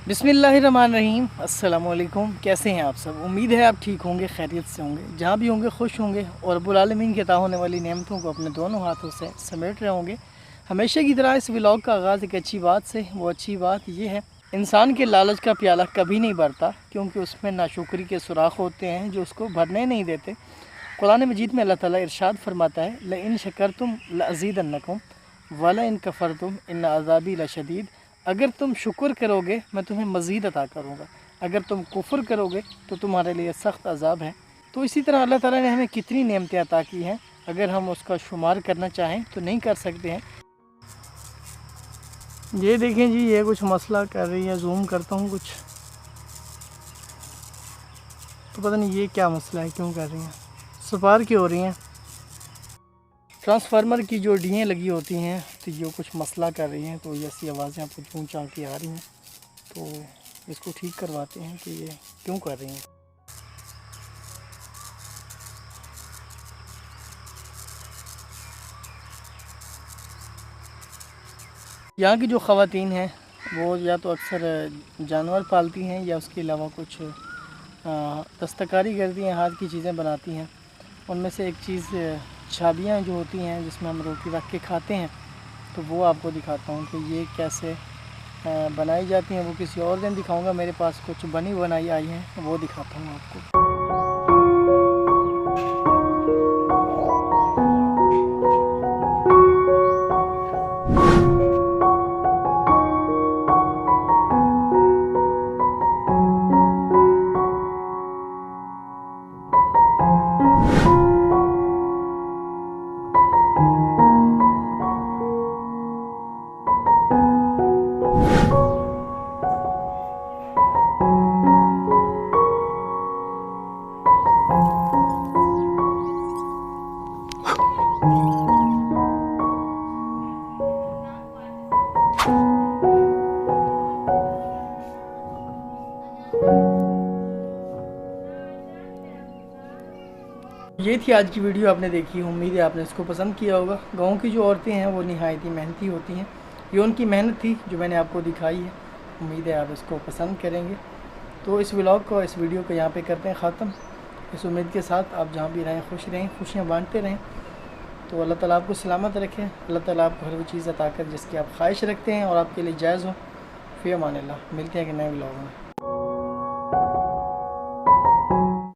बिस्मिल्लाहिर्रहमानिर्रहीम। अस्सलामुअलैकुम। कैसे हैं आप सब? उम्मीद है आप ठीक होंगे, खैरियत से होंगे, जहाँ भी होंगे खुश होंगे और रब्बुल आलमीन के अता होने वाली नेमतों को अपने दोनों हाथों से समेट रहे होंगे। हमेशा की तरह इस व्लॉग का आगाज़ एक अच्छी बात से। वो अच्छी बात ये है, इंसान के लालच का प्याला कभी नहीं भरता, क्योंकि उसमें नाशुक्री के सुराख होते हैं जो उसको भरने नहीं देते। कुरान मजीद में अल्लाह ताला इरशाद फरमाता है, ल इन शकरतुम लअज़ीदन्नकुम वला इन कफ़रतुम इन्न अज़ाबी लशदीद। अगर तुम शुक्र करोगे मैं तुम्हें मज़ीद अता करूँगा, अगर तुम कुफ्र करोगे तो तुम्हारे लिए सख्त अज़ाब है। तो इसी तरह अल्लाह ताला ने हमें कितनी नेमतें अता की हैं, अगर हम उसका शुमार करना चाहें तो नहीं कर सकते हैं। ये देखें जी, ये कुछ मसला कर रही है। जूम करता हूँ कुछ, तो पता नहीं ये क्या मसला है, क्यों कर रही हैं, सपार क्यों हो रही हैं। ट्रांसफार्मर की जो डीएँ लगी होती हैं तो ये कुछ मसला कर रही हैं, तो ये ऐसी आवाज़ें आपको चूँ चाँ की आ रही हैं। तो इसको ठीक करवाते हैं कि ये क्यों कर रही हैं। यहाँ की जो ख़वातीन हैं वो या तो अक्सर जानवर पालती हैं या उसके अलावा कुछ दस्तकारी करती हैं, हाथ की चीज़ें बनाती हैं। उनमें से एक चीज़ छाबियाँ जो होती हैं जिसमें हम रोटी रख के खाते हैं, तो वो आपको दिखाता हूँ कि ये कैसे बनाई जाती हैं। वो किसी और दिन दिखाऊंगा। मेरे पास कुछ बनी बनाई आई हैं, वो दिखाता हूँ आपको। ये थी आज की वीडियो, आपने देखी। उम्मीद है आपने इसको पसंद किया होगा। गाँव की जो औरतें हैं वो निहायत ही मेहनती होती हैं। ये उनकी मेहनत थी जो मैंने आपको दिखाई है। उम्मीद है आप इसको पसंद करेंगे। तो इस व्लॉग को, इस वीडियो को यहाँ पे करते हैं ख़त्म। इस उम्मीद के साथ आप जहाँ भी रहें खुश रहें, खुशियाँ बांटते रहें। तो अल्लाह ताला आपको सलामत रखे। अल्लाह ताला आपको हर वो चीज़ अता कर जिसकी आप ख्वाहिश रखते हैं और आपके लिए जायज़ हो। फ़ी अमानिल्लाह। मिलते हैं कि नए व्लॉग में।